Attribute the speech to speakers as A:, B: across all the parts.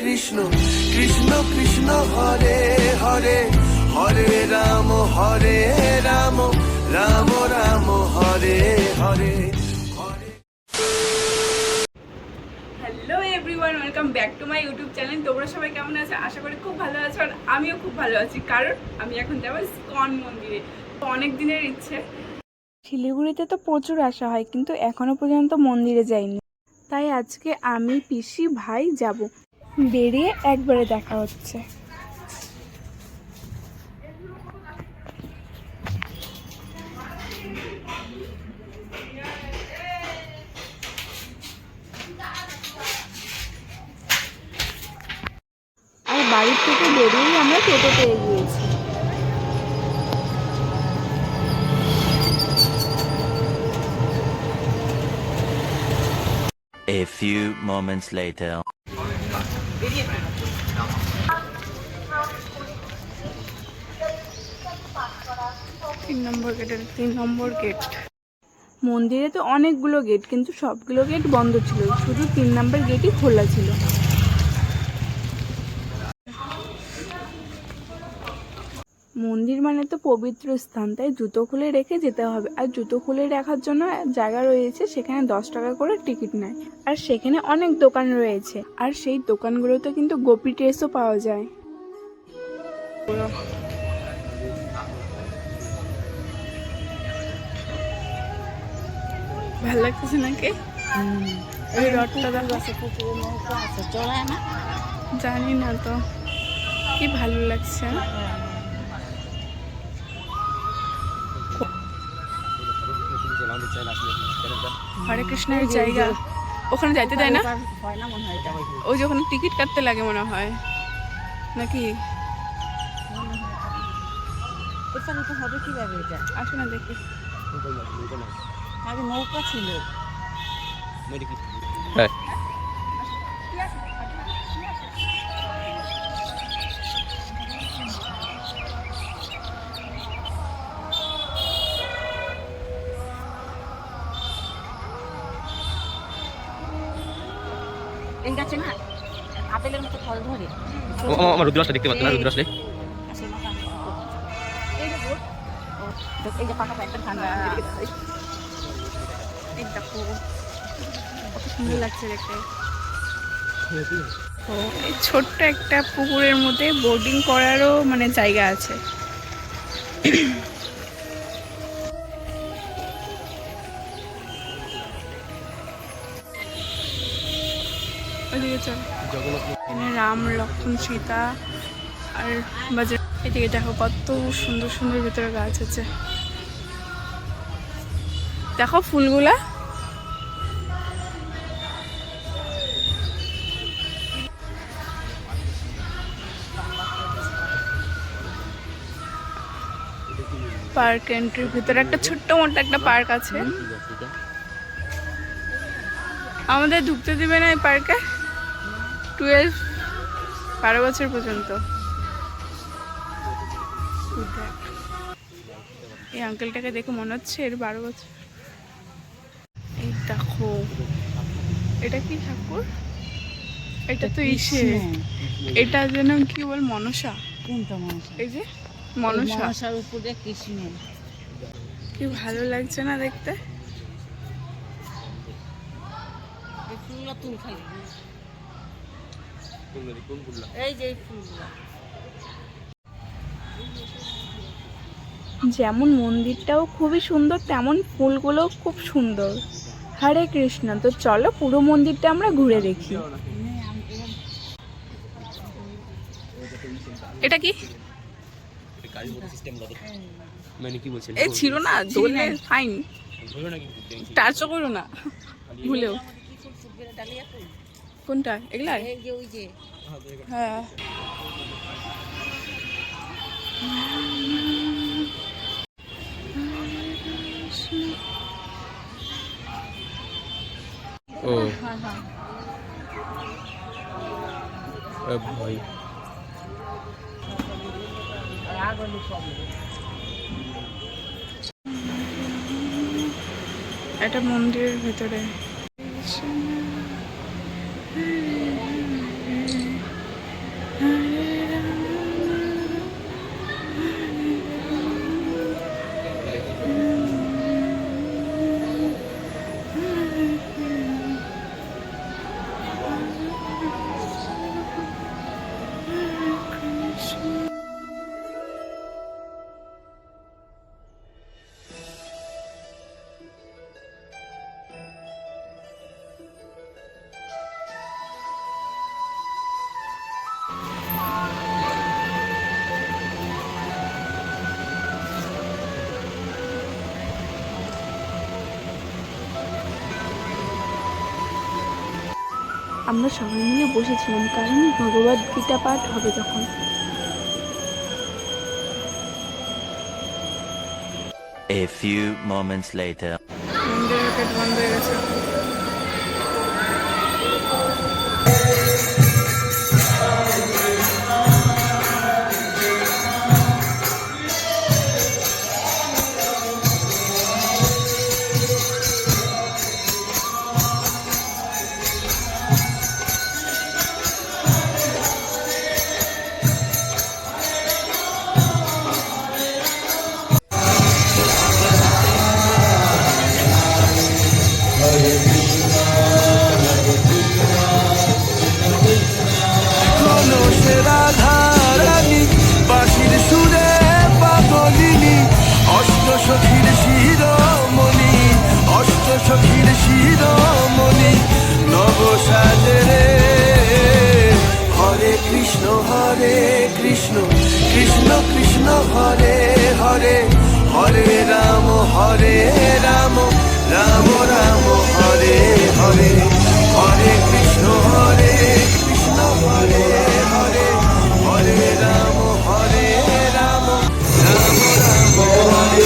A: Krishna Krishna Krishna Hare Hare Hare Ram Ram Ram Hare Hare.
B: Hello everyone, welcome back to my YouTube channel. তোমরা সবাই কেমন আছো? আশা করি খুব ভালো আছো, আর আমিও খুব ভালো আছি, কারণ আমি এখন যাবো ইসকন মন্দিরে। অনেক দিনের ইচ্ছে। শিলিগুড়িতে তো প্রচুর আসা হয়, কিন্তু এখনো পর্যন্ত মন্দিরে যাইনি। তাই আজকে আমি, পিসি, ভাই যাব। বেরিয়ে একবারে দেখা হচ্ছে। আর বাড়ির থেকে বেরিয়েই আমরা টোটো পেয়ে গিয়েছি।
C: A few moments later.
B: 3 নম্বর গেটের 3 নম্বর গেট। মন্দিরে তো অনেকগুলো গেট, কিন্তু সবগুলো গেট বন্ধ ছিল, শুধু 3 নম্বর গেটই খোলা ছিল। মন্দির মানে তো পবিত্র স্থান, তাই জুতো খুলে রেখে যেতে হবে। আর জুতো খুলে রাখার জন্য জায়গা রয়েছে, সেখানে 10 টাকা করে টিকিট নেয়। আর সেখানে অনেক দোকান রয়েছে, আর সেই দোকানগুলোতে কিন্তু গোপী ড্রেসও পাওয়া যায়। ভালো লাগতেছে নাকি? ওই রথটা জানি না তো, কি ভালো লাগছে। হরে কৃষ্ণের জায়গা, ওখানে যাইতে দেয় না? ওই যে ওখানে টিকিট কাটতে লাগে মনে হয় নাকি?
D: হবে কিভাবে এটা?
B: আসো না দেখি।
D: আগে নৌকা ছিল। এই গাছে না আপেলের মতো ফল ধরে।
E: আমার রুদ্রাসটা দেখতে পাচ্ছ না? রুদ্রাসে
D: এই যে পাকা একটা ঠান্ডা।
B: এই দেখো কত সুন্দর লাগছে দেখতে। এই ছোট্ট একটা পুকুরের মধ্যে বোটিং করারও মানে জায়গা আছে। ওইদিকে চল। এখানে রাম, লক্ষ্মণ, সীতা আর বাজার। এদিকে দেখো কত সুন্দর সুন্দর ভিতরে গাছ আছে। দেখো ফুলগুলা। পার্ক এন্ট্রির ভিতরে একটা ছোট্ট মোটো একটা পার্ক আছে। আমাদের ঢুকতে দিবে না এই পার্কে 12 বছর পর্যন্ত। এই আঙ্কেলটাকে দেখে মনে হচ্ছে এর 12 বছর। এই দেখো, এটা কি ঠাকুর? এটা তো ইসে, এটা যেন কি বল, মনসা।
D: কোনটা মনসা?
B: এই যে মনসা।
D: মনসার উপরে কৃষ্ণ।
B: কি ভালো লাগছে না দেখতে?
D: এই ফুলগুলো তুল খালি। এই যে ফুলগুলো।
B: যেমন মন্দিরটাও খুবই সুন্দর, তেমন ফুলগুলোও খুব সুন্দর। হরে কৃষ্ণ। তো চলো পুরো মন্দিরটা আমরা ঘুরে দেখি। এটা কি? এ ছিল না দোলে, ফাইন। টাচও করো না ভুলেও। কোনটা? এগুলা?
D: এই যে ওই যে
B: হ্যাঁ।
E: ও ভাই
B: এটা মন্দিরের ভেতরে। আমরা সবাই মিলে বসেছিলাম, কারণ ভগবদ গীতা পাঠ হবে তখন।
C: A few moments later.
B: মন্দিরের গেট বন্ধ হয়ে গেছে।
A: কোনো সে রাধারানী বাঁশির সুরে পাগলিনী অষ্ট সখীর শিরোমণি অষ্ট সখীর শিরোমণি নব সাজে রে হরে কৃষ্ণ কৃষ্ণ কৃষ্ণ হরে হরে হরে রাম রাম রাম হরে হরে হরে কৃষ্ণ হরে হরে হরে রাম রাম রাম হরে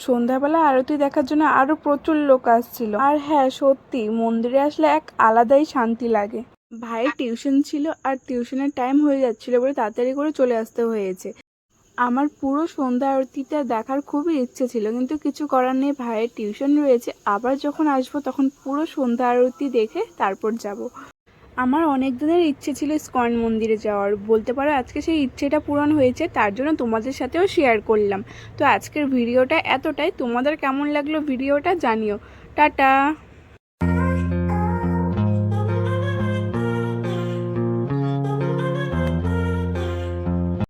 B: সন্ধ্যাবেলা আরতি দেখার জন্য আরো প্রচুর লোক আসছিল। আর হ্যাঁ, সত্যি মন্দিরে আসলে এক আলাদাই শান্তি লাগে। ভাইয়ের টিউশন ছিল আর টিউশনের টাইম হয়ে যাচ্ছিল বলে তাড়াতাড়ি করে চলে আসতে হয়েছে। আমার পুরো সন্ধ্যা আরতিটা দেখার খুবই ইচ্ছে ছিল, কিন্তু কিছু করার নেই, ভাইয়ের টিউশন রয়েছে। আবার যখন আসবো তখন পুরো সন্ধ্যা আরতি দেখে তারপর যাব। আমার অনেক দিনের ইচ্ছে ছিল ইসকন মন্দিরে যাওয়ার, বলতে পারো আজকে সেই ইচ্ছেটা পূরণ হয়েছে, তার জন্য তোমাদের সাথেও শেয়ার করলাম। তো আজকের ভিডিওটা এতটাই। তোমাদের কেমন লাগলো ভিডিওটা জানিও। টাটা।